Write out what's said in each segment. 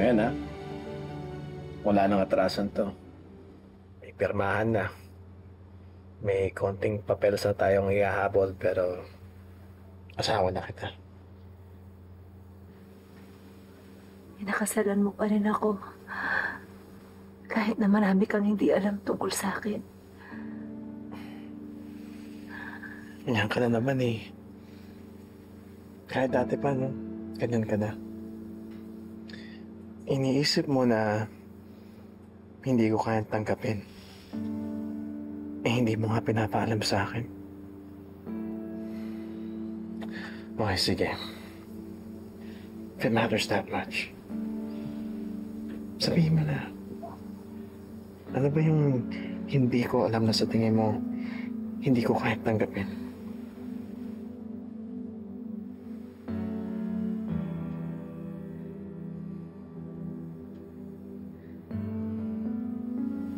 Ngayon ha, wala nang atrasan to. May pirmahan na. May konting papel sa tayong ihahabol pero asawa na kita. Inakasalan mo pa rin ako. Kahit na marami kang hindi alam tungkol sa akin. Ganyan ka na naman eh. Kahit dati pa, no? Ganyan ka na. Iniisip mo na hindi ko kayang tanggapin. Eh, hindi mo nga pinapaalam sa akin. Okay, sige. If it matters that much, sabihin mo na. Ano ba yung hindi ko alam na sa tingin mo hindi ko kayang tanggapin?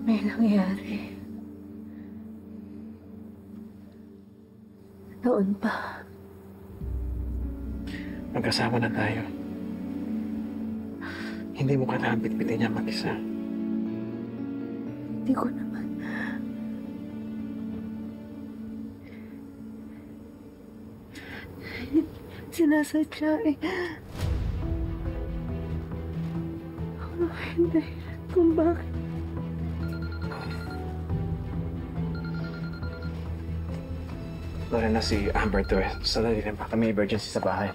May nangyari. Noon pa. Magkasama na tayo. Hindi mo kailangan bitbitin niya mag-isa. Hindi ko naman. Sinasadya eh. Ano hindi kung bakit. Lorena, si Amber to eh. Sadali lang, baka may emergency sa bahay.